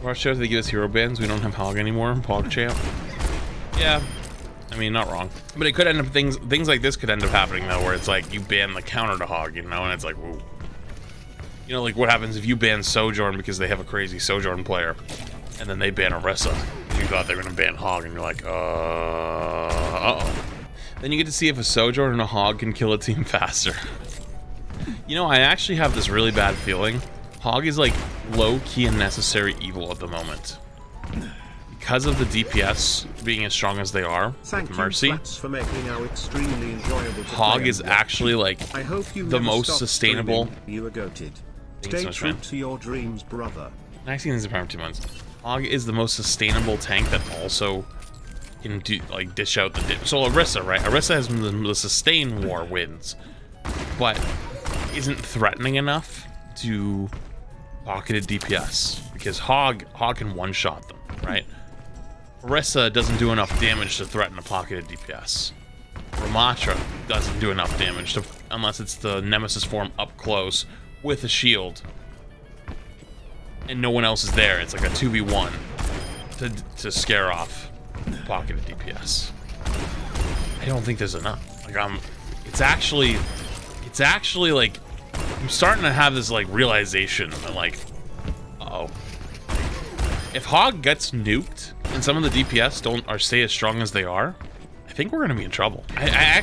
Overwatch shows they give us hero bans. We don't have Hog anymore. PogChamp. Yeah. I mean, not wrong. But it could end up things like this could end up happening though, where it's like you ban the counter to Hog, you know, and it's like, whoa. You know, like what happens if you ban Sojourn because they have a crazy Sojourn player, and then they ban Orisa. You thought they were gonna ban Hog, and you're like, uh-oh. Then you get to see if a Sojourn and a Hog can kill a team faster. You know, I actually have this really bad feeling. Hog is like low-key and necessary evil at the moment. Because of the DPS being as strong as they are, with Mercy, Hog is actually like the most sustainable. You are goated. Stay true to your dreams, brother. 19 is the 2 months. Hog is the most sustainable tank that also can do like dish out the so Orisa, right? Orisa has the sustain war wins, but isn't threatening enough to pocket a DPS because Hog can one-shot them, right? Orisa doesn't do enough damage to threaten a pocketed DPS. Ramattra doesn't do enough damage to, unless it's the Nemesis form up close with a shield and no one else is there. It's like a 2v1 to scare off pocketed DPS. I don't think there's enough. Like it's actually like I'm starting to have this like realization that like, uh-oh, if Hog gets nuked and some of the DPS don't stay as strong as they are, I think we're gonna be in trouble. I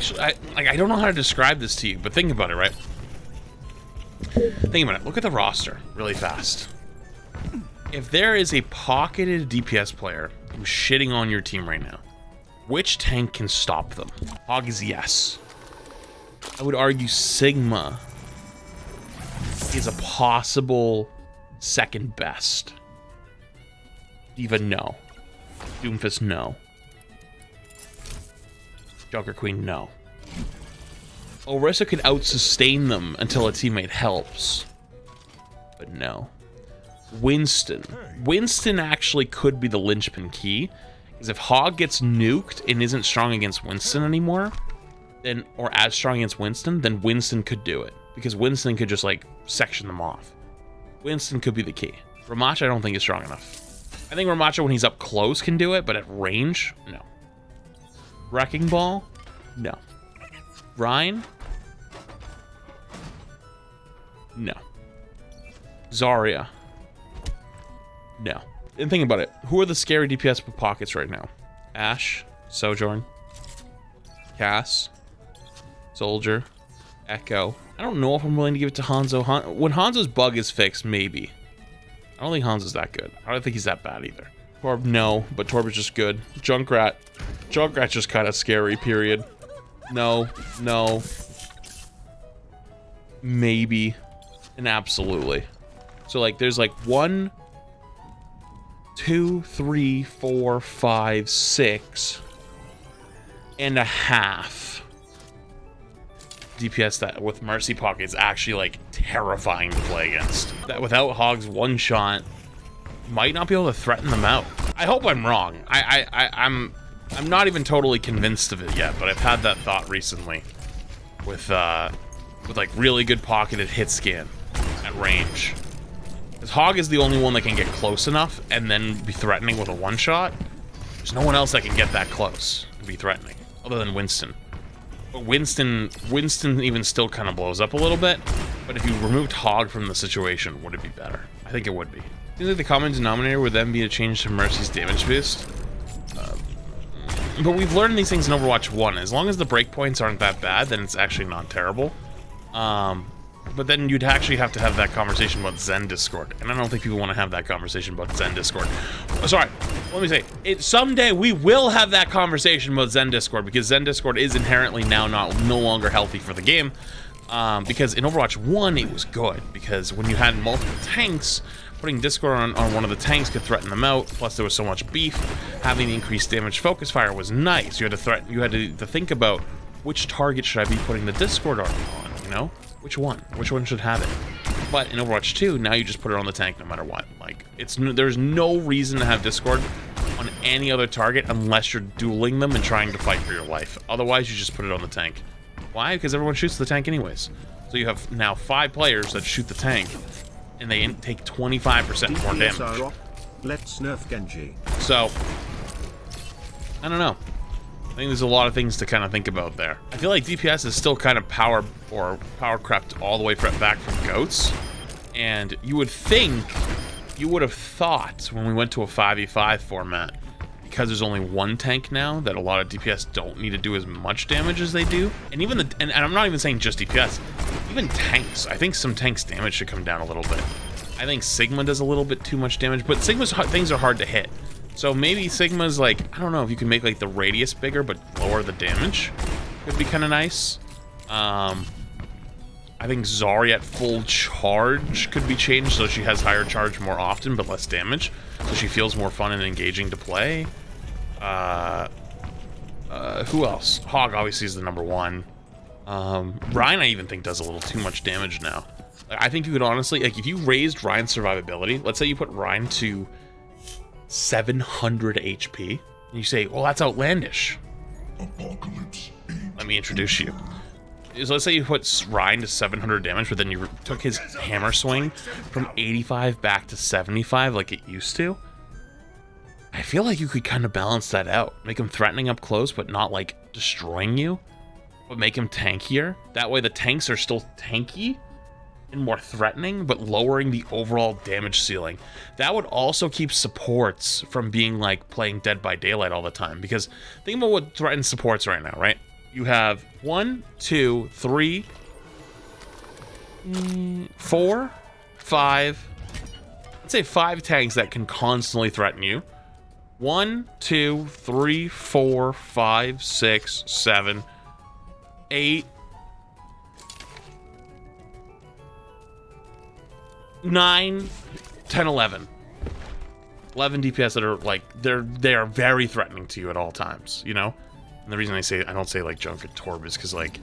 don't know how to describe this to you, but think about it, right? Think about it. Look at the roster really fast. If there is a pocketed DPS player who's shitting on your team right now, which tank can stop them? Hog is yes. I would argue Sigma is a possible second best. D.Va, no. Doomfist, no. Joker Queen, no. Orisa could out-sustain them until a teammate helps. But no. Winston actually could be the linchpin key. Because if Hog gets nuked and isn't strong against Winston anymore, then, or as strong against Winston, then Winston could do it. Because Winston could just, like, section them off. Winston could be the key. Ramattra, I don't think is strong enough. I think Ramattra, when he's up close, can do it, but at range, no. Wrecking Ball? No. Ryan? No. Zarya? No. And think about it. Who are the scary DPS with pockets right now? Ashe, Sojourn, Cass, Soldier, Echo. I don't know if I'm willing to give it to Hanzo. When Hanzo's bug is fixed, maybe. I don't think Hanzo's that good. I don't think he's that bad either. Torb, no, but Torb is just good. Junkrat's just kind of scary, period. No. Maybe. And absolutely. So, like, there's like 1, 2, 3, 4, 5, 6 and a half DPS that with Mercy Pocket is actually like terrifying to play against. That without Hog's one shot might not be able to threaten them out. I hope I'm wrong. I'm not even totally convinced of it yet, but I've had that thought recently with like really good pocketed hit scan at range. Because Hog is the only one that can get close enough and then be threatening with a one shot. There's no one else that can get that close and be threatening, other than Winston. But Winston even still kind of blows up a little bit. But if you removed Hog from the situation, would it be better? I think it would be. Seems like the common denominator would then be a change to Mercy's damage boost. But we've learned these things in Overwatch 1. As long as the breakpoints aren't that bad, then it's actually not terrible. But then you'd actually have to have that conversation about Zen Discord. And I don't think people want to have that conversation about Zen Discord. Oh, sorry, let me say, someday we will have that conversation about Zen Discord, because Zen Discord is inherently now no longer healthy for the game. Because in Overwatch 1, it was good, because when you had multiple tanks, putting Discord on one of the tanks could threaten them out, plus there was so much beef. Having the increased damage focus fire was nice. You had to think about which target should I be putting the Discord on, you know? Which one should have it? But in Overwatch 2, now you just put it on the tank no matter what. Like, there's no reason to have Discord on any other target unless you're dueling them and trying to fight for your life. Otherwise, you just put it on the tank. Why? Because everyone shoots the tank anyways. So you have now 5 players that shoot the tank, and they take 25% more damage. Let's nerf Genji. So, I don't know. I think there's a lot of things to kind of think about there. I feel like DPS is still kind of power crept all the way back from goats. And you would have thought when we went to a 5v5 format, because there's only one tank now, that a lot of DPS don't need to do as much damage as they do. And even and I'm not even saying just DPS, even tanks. I think some tanks' damage should come down a little bit. I think Sigma does a little bit too much damage, but Sigma's things are hard to hit. So maybe Sigma's like, I don't know if you can make like the radius bigger but lower the damage. Could be kind of nice. I think Zarya at full charge could be changed so she has higher charge more often but less damage. So she feels more fun and engaging to play. Who else? Hog obviously is the number one. Ryan I even think does a little too much damage now. I think you could honestly, like if you raised Ryan's survivability, let's say you put Ryan to 700 HP, and you say, well, that's outlandish. Apocalypse. Let me introduce you. So let's say you put Ryan to 700 damage, but then you took his hammer swing from 85 back to 75 like it used to. I feel like you could kind of balance that out. Make him threatening up close, but not like destroying you, but make him tankier. That way the tanks are still tanky and more threatening, but lowering the overall damage ceiling. That would also keep supports from being like playing Dead by Daylight all the time, because think about what threatens supports right now, right? You have 1, 2, 3, 4, 5, let's say 5 tanks that can constantly threaten you. 1, 2, 3, 4, 5, 6, 7, 8, 9, 10, 11. 11 DPS that are like, they are very threatening to you at all times, you know? And the reason I don't say like Junk and Torb is because like,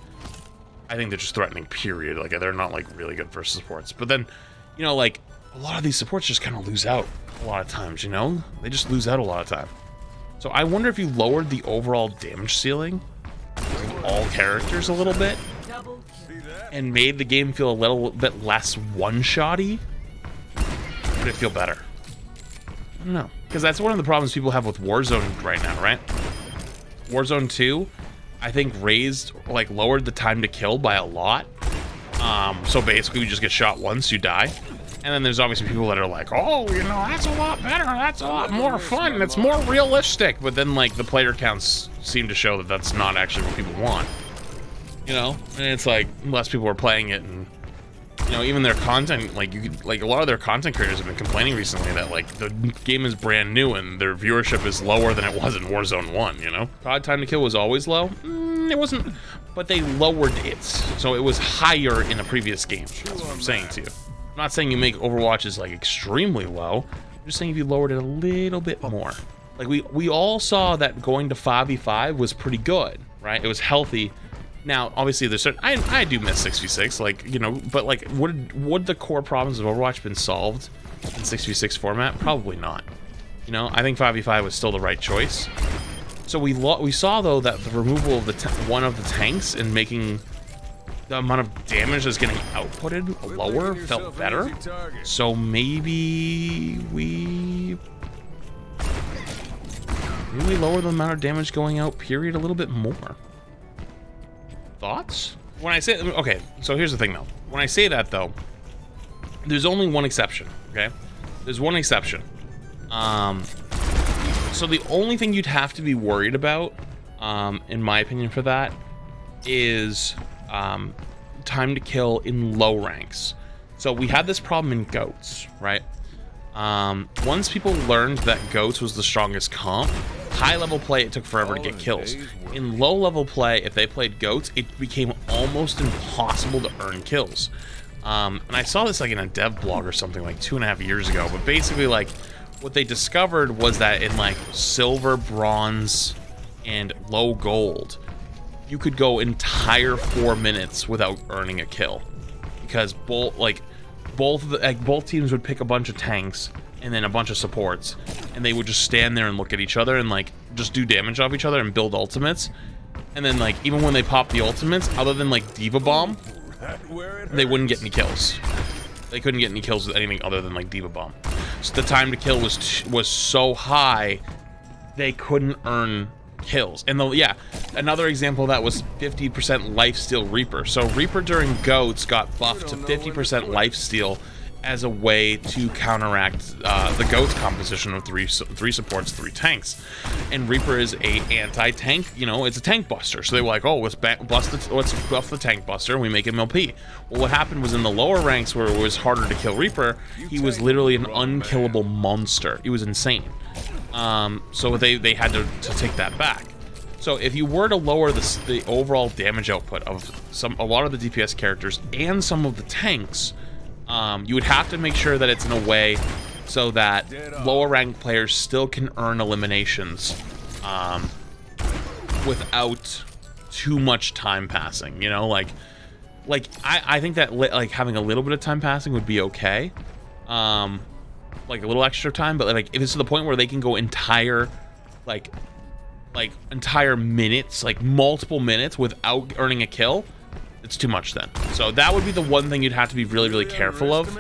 I think they're just threatening, period. Like they're not like really good versus supports. But then, you know, like a lot of these supports just kind of lose out a lot of times, you know? They just lose out a lot of time. So I wonder if you lowered the overall damage ceiling of all characters a little bit and made the game feel a little bit less one-shotty, would it feel better? I don't know. Because that's one of the problems people have with Warzone right now, right? Warzone 2, I think lowered the time to kill by a lot. So basically you just get shot once, you die. And then there's obviously people that are like, oh, you know, that's a lot better, that's a lot more fun, it's more realistic. But then like the player counts seem to show that that's not actually what people want. You know? And it's like, less people are playing it, and you know, even their content, like a lot of their content creators have been complaining recently that like the game is brand new and their viewership is lower than it was in Warzone 1, you know? COD time to kill was always low? It wasn't, but they lowered it. So it was higher in a previous game. That's what I'm saying to you. I'm not saying you make Overwatch like extremely low. I'm just saying if you lowered it a little bit more. Like we all saw that going to 5v5 was pretty good, right? It was healthy. Now, obviously, there's certain, I do miss 6v6, like, you know, but like, would the core problems of Overwatch been solved in 6v6 format? Probably not. You know, I think 5v5 was still the right choice. So we saw though that the removal of one of the tanks and making the amount of damage that's getting outputted lower felt better. So maybe we lower the amount of damage going out, period, a little bit more. Thoughts? When I say, okay, so here's the thing though. When I say that though, there's only one exception, okay? There's one exception. So the only thing you'd have to be worried about, in my opinion for that, is time to kill in low ranks. So we had this problem in GOATs, right? Once people learned that GOATs was the strongest comp, high level play, it took forever to get kills. In low level play, if they played GOATs, it became almost impossible to earn kills. And I saw this like in a dev blog or something like 2.5 years ago, but basically like what they discovered was that in like silver, bronze, and low gold, you could go entire 4 minutes without earning a kill, because both teams would pick a bunch of tanks and then a bunch of supports, and they would just stand there and look at each other and like just do damage off each other and build ultimates. And then like even when they pop the ultimates, other than like Diva Bomb, they wouldn't get any kills. They couldn't get any kills with anything other than like Diva Bomb. the time to kill was so high, they couldn't earn kills. And yeah, another example of that was 50% lifesteal Reaper. So Reaper during GOATs got buffed to 50% lifesteal as a way to counteract the GOATs composition of three supports, 3 tanks. And Reaper is a anti-tank, you know, it's a tank buster. So they were like, oh, let's buff the tank buster and we make him LP. Well, what happened was in the lower ranks where it was harder to kill Reaper, he was literally an unkillable monster. It was insane. So they had to take that back. So if you were to lower the overall damage output of a lot of the DPS characters and some of the tanks, you would have to make sure that it's in a way so that lower ranked players still can earn eliminations without too much time passing. You know, like I think that like having a little bit of time passing would be okay, like a little extra time. But like if it's to the point where they can go entire entire minutes, like multiple minutes without earning a kill, it's too much then. So that would be the one thing you'd have to be really, really careful of.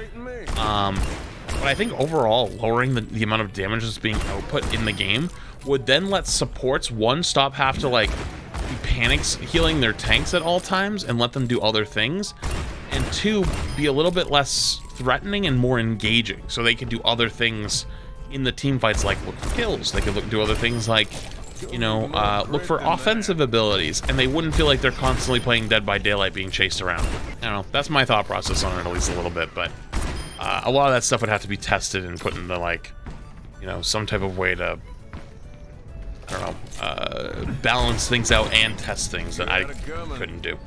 But I think overall, lowering the amount of damage that's being output in the game would then let supports, one, stop have to like be panics healing their tanks at all times and let them do other things, and 2, be a little bit less threatening and more engaging, so they could do other things in the team fights, like look for kills. They could do other things like, you know, look for offensive abilities, and they wouldn't feel like they're constantly playing Dead by Daylight being chased around. I don't know, that's my thought process on it, at least a little bit, but a lot of that stuff would have to be tested and put into, like, you know, some type of way to, I don't know, balance things out and test things that I couldn't do.